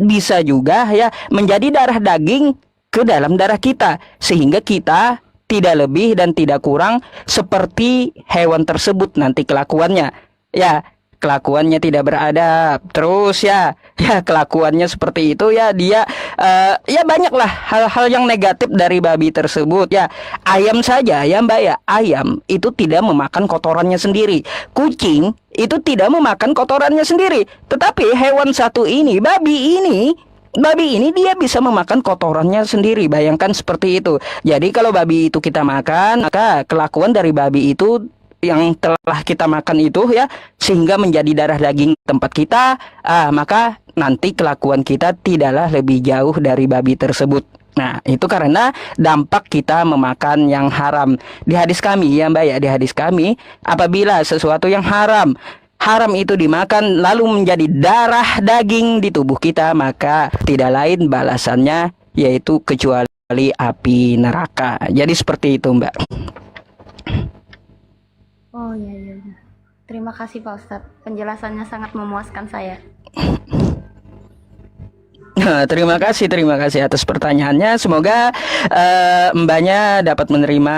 bisa juga ya menjadi darah daging ke dalam darah kita, sehingga kita tidak lebih dan tidak kurang seperti hewan tersebut nanti kelakuannya. Ya, kelakuannya tidak beradab, terus ya, ya kelakuannya seperti itu ya, dia ya banyaklah hal-hal yang negatif dari babi tersebut ya. Ayam saja ya Mbak ya, ayam itu tidak memakan kotorannya sendiri, kucing itu tidak memakan kotorannya sendiri, tetapi hewan satu ini, babi ini dia bisa memakan kotorannya sendiri. Bayangkan seperti itu. Jadi kalau babi itu kita makan, maka kelakuan dari babi itu yang telah kita makan itu ya, sehingga menjadi darah daging tempat kita, maka nanti kelakuan kita tidaklah lebih jauh dari babi tersebut. Nah, itu karena dampak kita memakan yang haram. Di hadis kami ya Mbak ya, di hadis kami, apabila sesuatu yang haram itu dimakan lalu menjadi darah daging di tubuh kita, maka tidak lain balasannya yaitu kecuali api neraka. Jadi seperti itu Mbak. Oh iya iya iya. Terima kasih Pak Ustadz. Penjelasannya sangat memuaskan saya. Nah, terima kasih atas pertanyaannya. Semoga Mbaknya dapat menerima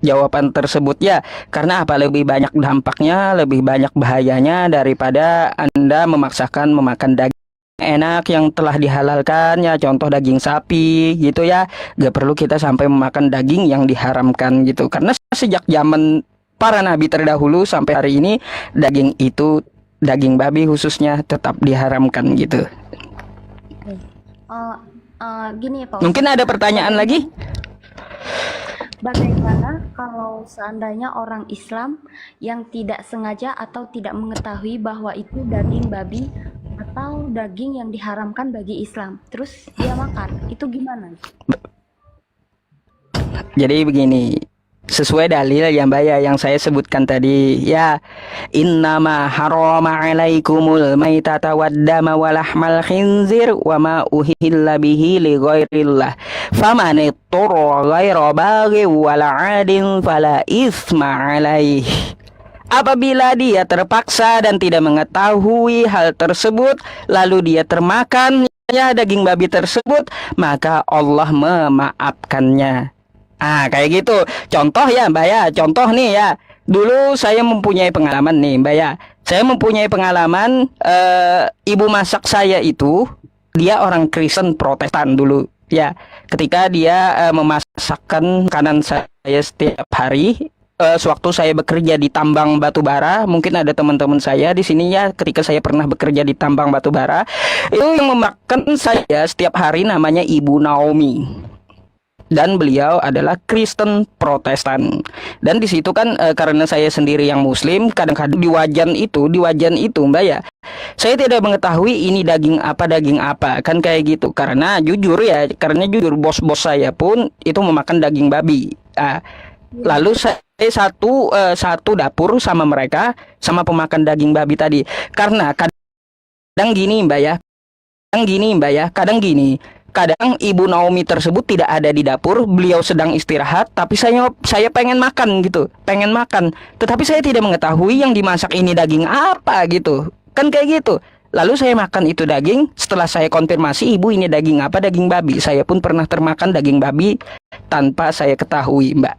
jawaban tersebut ya. Karena apa, lebih banyak dampaknya, lebih banyak bahayanya daripada Anda memaksakan memakan daging enak yang telah dihalalkan ya, contoh daging sapi gitu ya. Gak perlu kita sampai memakan daging yang diharamkan gitu. Karena sejak zaman para nabi terdahulu sampai hari ini, daging babi khususnya tetap diharamkan gitu. Oh, gini Pak Mungkin Ustadz. ada pertanyaan lagi? Bagaimana kalau seandainya orang Islam yang tidak sengaja atau tidak mengetahui bahwa itu daging babi atau daging yang diharamkan bagi Islam, terus dia makan, itu gimana? Jadi begini, sesuai dalil ya Mbak ya, yang saya sebutkan tadi ya, innama harama alaikumul maitata waddama walahmal khinzir wa ma uhilla bihi li ghairillah faman ittara ghaira baghi wala adin fala isma alaih. Apabila dia terpaksa dan tidak mengetahui hal tersebut, lalu dia termakan ya daging babi tersebut, maka Allah memaafkannya. Kayak gitu. Contoh ya Mbak ya, contoh nih ya. Dulu saya mempunyai pengalaman nih Mbak ya. Saya mempunyai pengalaman, ibu masak saya itu, dia orang Kristen Protestan dulu ya. Ketika dia memasakkan makanan saya setiap hari, sewaktu saya bekerja di tambang batu bara, mungkin ada teman-teman saya di sini ya, ketika saya pernah bekerja di tambang batu bara, itu yang memakan saya setiap hari namanya Ibu Naomi. Dan beliau adalah Kristen Protestan. Dan di situ kan karena saya sendiri yang Muslim, kadang-kadang di wajan itu Mbak ya, saya tidak mengetahui ini daging apa kan kayak gitu. Karena jujur bos-bos saya pun itu memakan daging babi. Lalu saya satu dapur sama mereka, sama pemakan daging babi tadi. Karena kadang gini Mbak ya, kadang Ibu Naomi tersebut tidak ada di dapur, beliau sedang istirahat, tapi saya pengen makan gitu, tetapi saya tidak mengetahui yang dimasak ini daging apa gitu, kan kayak gitu. Lalu saya makan itu daging, setelah saya konfirmasi, ibu ini daging apa, daging babi. Saya pun pernah termakan daging babi tanpa saya ketahui Mbak.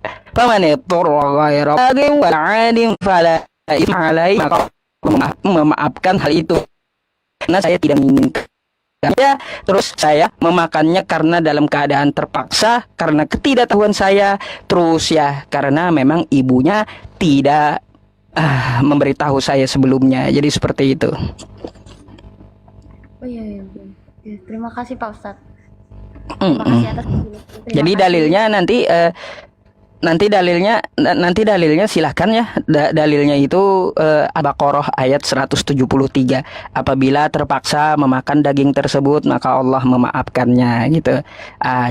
Memaafkan hal itu karena saya tidak menginginkan ya, terus saya memakannya karena dalam keadaan terpaksa, karena ketidaktahuan saya, terus ya karena memang ibunya tidak memberitahu saya sebelumnya. Jadi seperti itu. Oh iya iya. Iya. Terima kasih Pak Ustadz. Terima kasih atas penjelasan. Jadi dalilnya nanti dalilnya silahkan ya. Dalilnya itu Al-Baqarah ayat 173. Apabila terpaksa memakan daging tersebut, maka Allah memaafkannya gitu.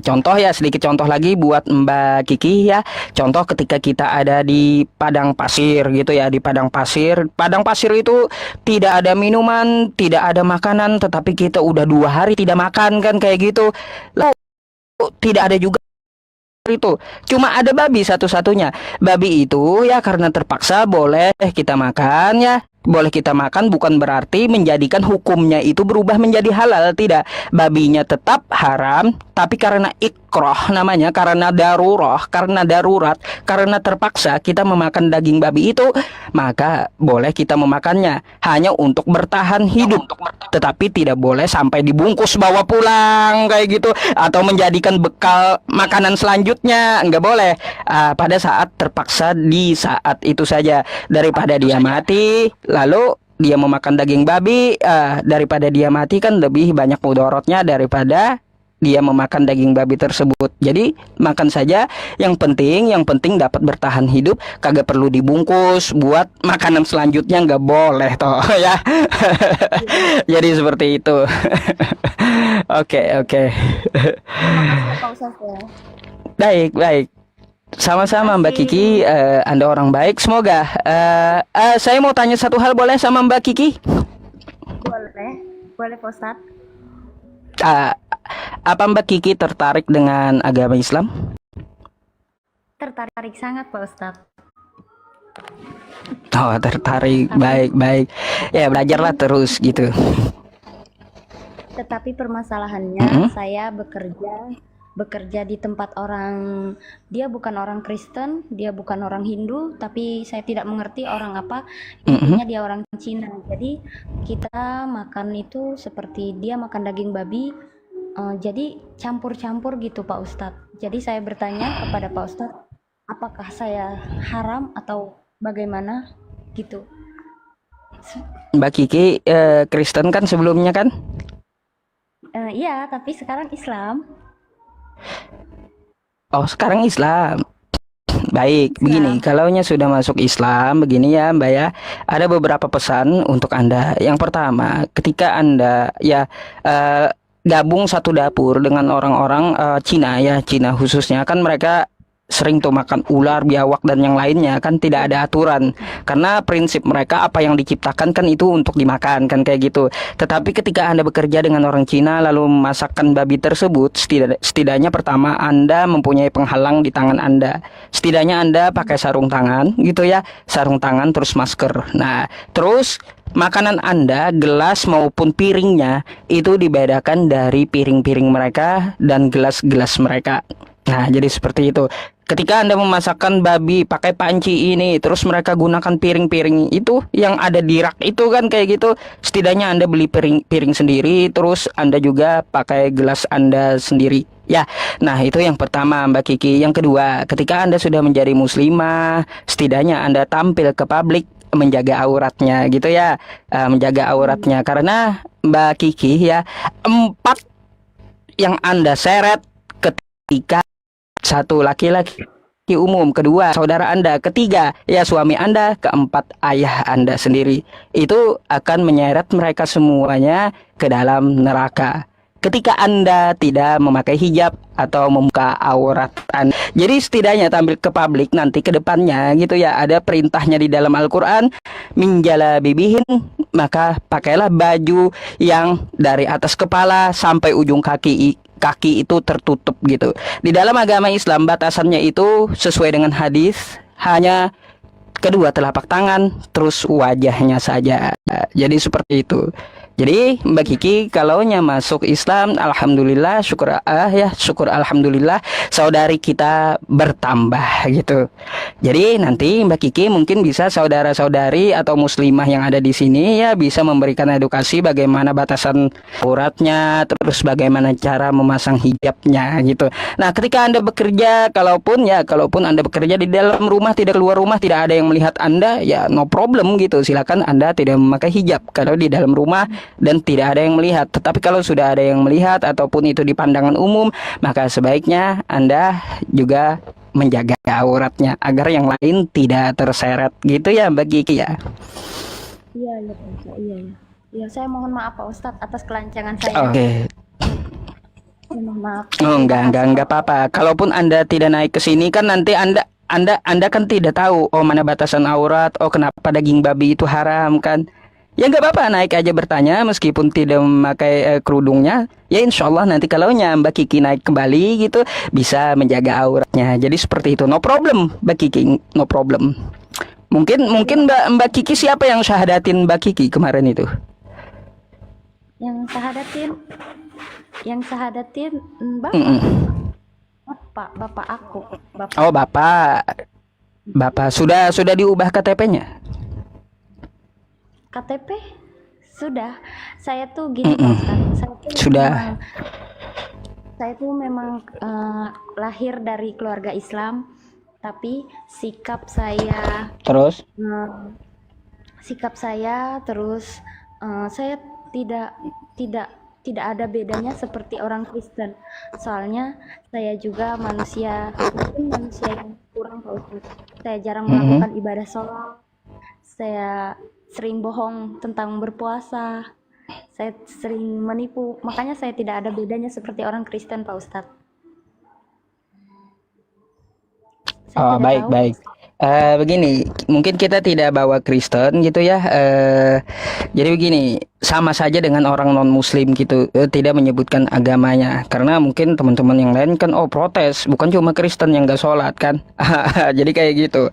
Contoh ya, sedikit contoh lagi buat Mbak Kiki ya. Contoh ketika kita ada di padang pasir gitu ya, di padang pasir. Padang pasir itu tidak ada minuman, tidak ada makanan, tetapi kita udah 2 hari tidak makan kan kayak gitu. Lalu tidak ada juga itu, cuma ada babi satu-satunya. Babi itu ya karena terpaksa boleh kita makan ya, boleh kita makan bukan berarti menjadikan hukumnya itu berubah menjadi halal, tidak. Babinya tetap haram, tapi karena ikroh namanya, karena darurat, karena terpaksa kita memakan daging babi itu, maka boleh kita memakannya hanya untuk bertahan hidup. Tetapi tidak boleh sampai dibungkus bawa pulang kayak gitu, atau menjadikan bekal makanan selanjutnya, nggak boleh. Pada saat terpaksa, di saat itu saja, daripada dia mati lalu dia memakan daging babi. Daripada dia mati kan lebih banyak mudaratnya daripada dia memakan daging babi tersebut. Jadi makan saja, yang penting dapat bertahan hidup, kagak perlu dibungkus buat makanan selanjutnya, nggak boleh toh ya. Jadi seperti itu. Oke. Makasih Pak Ustadz ya. Baik. Sama-sama Mbak Kiki, Anda orang baik. Semoga saya mau tanya satu hal, boleh sama Mbak Kiki? Boleh Pak Ustadz. Apa Mbak Kiki tertarik dengan agama Islam? Tertarik sangat Pak Ustadz. Oh, tertarik. Baik. Ya, belajarlah terus gitu. Tetapi permasalahannya, saya bekerja di tempat orang, dia bukan orang Kristen, dia bukan orang Hindu, tapi saya tidak mengerti orang apa, intinya dia orang Cina. Jadi kita makan itu seperti dia makan daging babi, jadi campur-campur gitu Pak Ustadz. Jadi saya bertanya kepada Pak Ustadz, apakah saya haram atau bagaimana gitu. Mbak Kiki Kristen kan sebelumnya kan? Iya, tapi sekarang Islam. Oh, sekarang Islam. Baik, begini, kalaunya sudah masuk Islam, begini ya Mbak ya, ada beberapa pesan untuk Anda. Yang pertama, ketika Anda gabung satu dapur dengan orang-orang Cina ya, Cina khususnya, kan mereka sering tuh makan ular, biawak dan yang lainnya, kan tidak ada aturan, karena prinsip mereka apa yang diciptakan kan itu untuk dimakan kan kayak gitu. Tetapi ketika Anda bekerja dengan orang Cina lalu memasakkan babi tersebut, setidaknya pertama Anda mempunyai penghalang di tangan Anda. Setidaknya Anda pakai sarung tangan gitu ya, sarung tangan terus masker. Nah, terus makanan Anda, gelas maupun piringnya itu dibedakan dari piring-piring mereka dan gelas-gelas mereka. Nah, jadi seperti itu. Ketika Anda memasakkan babi pakai panci ini, terus mereka gunakan piring-piring itu yang ada di rak itu kan kayak gitu, setidaknya Anda beli piring sendiri, terus Anda juga pakai gelas Anda sendiri. Ya, nah itu yang pertama Mbak Kiki. Yang kedua, ketika Anda sudah menjadi muslimah, setidaknya Anda tampil ke publik menjaga auratnya gitu ya, menjaga auratnya. Karena Mbak Kiki ya, 4 yang Anda seret ketika: satu, laki-laki umum; kedua, saudara Anda; ketiga, ya suami Anda; keempat, ayah Anda sendiri. Itu akan menyeret mereka semuanya ke dalam neraka ketika Anda tidak memakai hijab atau membuka aurat Anda. Jadi setidaknya tampil ke publik nanti ke depannya gitu ya, ada perintahnya di dalam Al-Quran, min jalabibihin, maka pakailah baju yang dari atas kepala sampai ujung kaki itu tertutup gitu. Di dalam agama Islam batasannya itu sesuai dengan hadis, hanya kedua telapak tangan terus wajahnya saja. Jadi seperti itu. Jadi Mbak Kiki kalaunya masuk Islam, alhamdulillah, syukur alhamdulillah, saudari kita bertambah gitu. Jadi nanti Mbak Kiki mungkin bisa saudara-saudari atau muslimah yang ada di sini ya bisa memberikan edukasi bagaimana batasan auratnya, terus bagaimana cara memasang hijabnya gitu. Nah, ketika Anda bekerja, kalaupun Anda bekerja di dalam rumah, tidak keluar rumah, tidak ada yang melihat Anda, ya no problem gitu. Silakan Anda tidak memakai hijab kalau di dalam rumah dan tidak ada yang melihat. Tetapi kalau sudah ada yang melihat ataupun itu di pandangan umum, maka sebaiknya Anda juga menjaga auratnya agar yang lain tidak terseret gitu ya Mbak Kiki ya. Iya Pak Ustadz, iya. Ya, saya mohon maaf Pak Ustadz atas kelancangan saya. Oke. Mohon maaf. Oh, enggak apa-apa. Kalaupun Anda tidak naik ke sini kan nanti Anda kan tidak tahu oh mana batasan aurat, oh kenapa daging babi itu haram kan. Ya nggak apa-apa, naik aja bertanya meskipun tidak memakai kerudungnya. Ya insya Allah nanti kalaunya Mbak Kiki naik kembali gitu bisa menjaga auratnya. Jadi seperti itu, no problem Mbak Kiki, no problem. Mungkin Mbak Kiki, siapa yang syahadatin Mbak Kiki kemarin itu? Yang syahadatin, bapak, Mm-mm. bapak aku, bapak Oh, Bapak sudah diubah KTP-nya? KTP sudah. Saya tuh gini Pak Mm-mm. Ustadz, Sudah. saya tuh memang lahir dari keluarga Islam, tapi Terus? sikap saya terus saya tidak tidak tidak ada bedanya seperti orang Kristen. Soalnya saya juga manusia, mungkin manusia yang kurang Pak Ustadz. Saya jarang Mm-mm. melakukan ibadah sholat. Saya sering bohong tentang berpuasa. Saya sering menipu. Makanya saya tidak ada bedanya seperti orang Kristen Pak Ustadz. Saya Oh, tidak baik, tahu Pak baik. Ustadz. Begini, mungkin kita tidak bawa Kristen gitu ya. Jadi begini, sama saja dengan orang non-Muslim gitu, tidak menyebutkan agamanya. Karena mungkin teman-teman yang lain kan, oh protes, bukan cuma Kristen yang gak sholat kan. Jadi kayak gitu.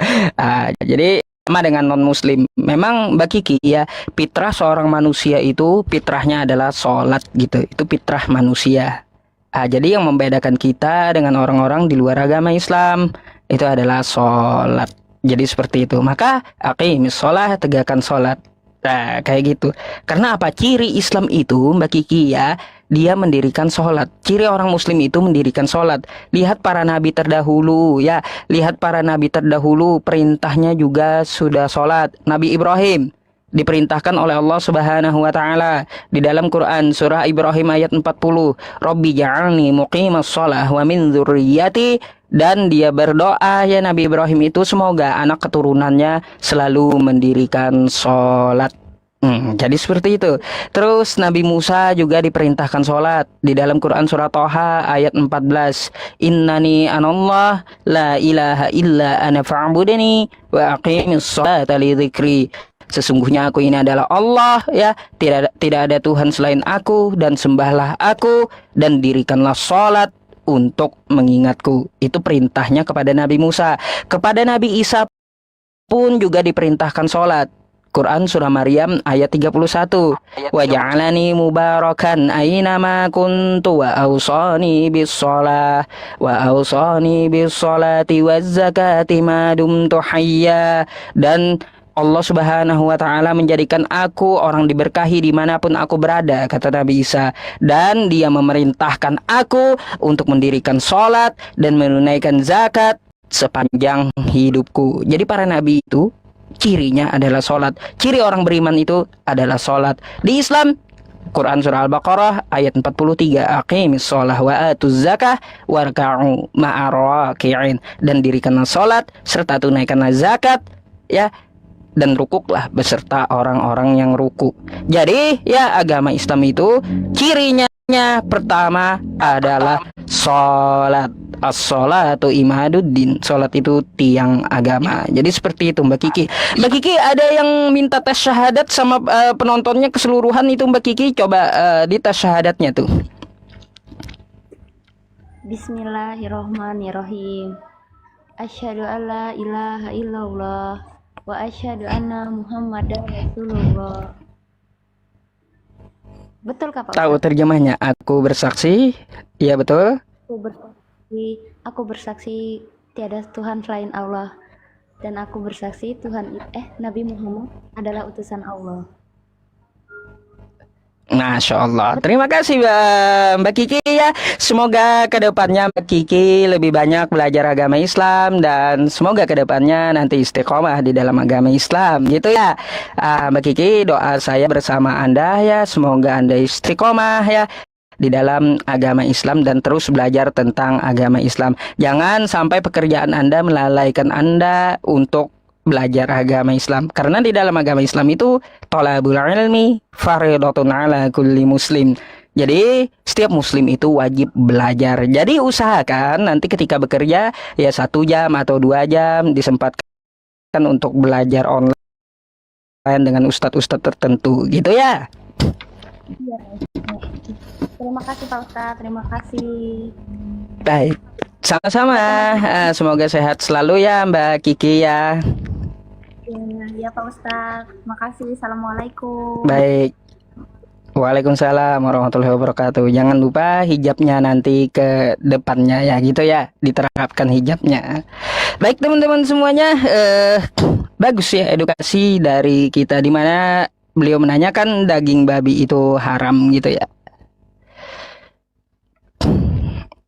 Jadi sama dengan non-Muslim. Memang Mbak Kiki ya, fitrah seorang manusia itu, fitrahnya adalah sholat gitu. Itu fitrah manusia. Jadi yang membedakan kita dengan orang-orang di luar agama Islam itu adalah sholat. Jadi seperti itu. Maka aqimis sholat, tegakkan sholat. Nah, kayak gitu. Karena apa? Ciri Islam itu, Mbak Kiki ya, dia mendirikan sholat. Ciri orang Muslim itu mendirikan sholat. Lihat para nabi terdahulu ya. Lihat para nabi terdahulu, perintahnya juga sudah sholat. Nabi Ibrahim diperintahkan oleh Allah Subhanahu wa taala di dalam Quran surah Ibrahim ayat 40, Robbi ja'alni muqimas shalah wa min dzurriyyati, dan dia berdoa ya Nabi Ibrahim itu semoga anak keturunannya selalu mendirikan sholat. Jadi seperti itu. Terus Nabi Musa juga diperintahkan sholat di dalam Quran surah Toha ayat 14. Innani anallah la ilaha illa ana fa'budni wa aqimis sholata li dzikri. Sesungguhnya aku ini adalah Allah ya, tidak ada Tuhan selain aku, dan sembahlah aku dan dirikanlah sholat untuk mengingatku. Itu perintahnya kepada Nabi Musa. Kepada Nabi Isa pun juga diperintahkan sholat. Quran surah Maryam ayat 31. Wa ja'alani mubarakan aynama kuntu wa awsani bis sholati waz zakati ma dumtu hayya. Dan Allah Subhanahu wa taala menjadikan aku orang diberkahi dimanapun aku berada, kata Nabi Isa, dan dia memerintahkan aku untuk mendirikan sholat dan menunaikan zakat sepanjang hidupku. Jadi para nabi itu cirinya adalah sholat. Ciri orang beriman itu adalah sholat. Di Islam, Quran surah Al-Baqarah ayat 43, aqimis sholah wa atuz zakah warka'u ma'arraki'in, dan dirikanlah sholat serta tunaikanlah zakat ya, dan rukuklah beserta orang-orang yang ruku. Jadi ya, agama Islam itu cirinya pertama adalah sholat. As-sholatu imaduddin. Sholat itu tiang agama. Jadi seperti itu Mbak Kiki. Mbak Kiki, ada yang minta tes syahadat sama penontonnya keseluruhan itu Mbak Kiki. Coba di tes syahadatnya tuh. Bismillahirrahmanirrahim. Asyhadu alla ilaha illallah wa asyhadu anna Muhammadan Rasulullah. Betul Kak Pak Tahu Ustadz? terjemahnya? Aku bersaksi. Iya betul. Aku bersaksi tiada Tuhan selain Allah, dan aku bersaksi Nabi Muhammad adalah utusan Allah. Masya Allah. Terima kasih Mbak Kiki ya. Semoga kedepannya Mbak Kiki lebih banyak belajar agama Islam, dan semoga kedepannya nanti istiqomah di dalam agama Islam gitu ya. Mbak Kiki, doa saya bersama Anda ya. Semoga Anda istiqomah ya di dalam agama Islam dan terus belajar tentang agama Islam. Jangan sampai pekerjaan Anda melalaikan Anda untuk belajar agama Islam, karena di dalam agama Islam itu thalabul ilmi fardhatun ala kulli muslim. Jadi setiap muslim itu wajib belajar. Jadi usahakan nanti ketika bekerja ya 1 jam atau 2 jam disempatkan untuk belajar online dengan ustadz-ustadz tertentu gitu ya. Iya. Terima kasih Pak Ustadz, terima kasih. Baik, sama-sama. Semoga sehat selalu ya Mbak Kiki ya. Ya Pak Ustadz, makasih. Assalamualaikum. Baik. Waalaikumsalam warahmatullahi wabarakatuh. Jangan lupa hijabnya nanti ke depannya ya gitu ya, diterapkan hijabnya. Baik teman-teman semuanya, bagus ya edukasi dari kita di mana beliau menanyakan daging babi itu haram gitu ya.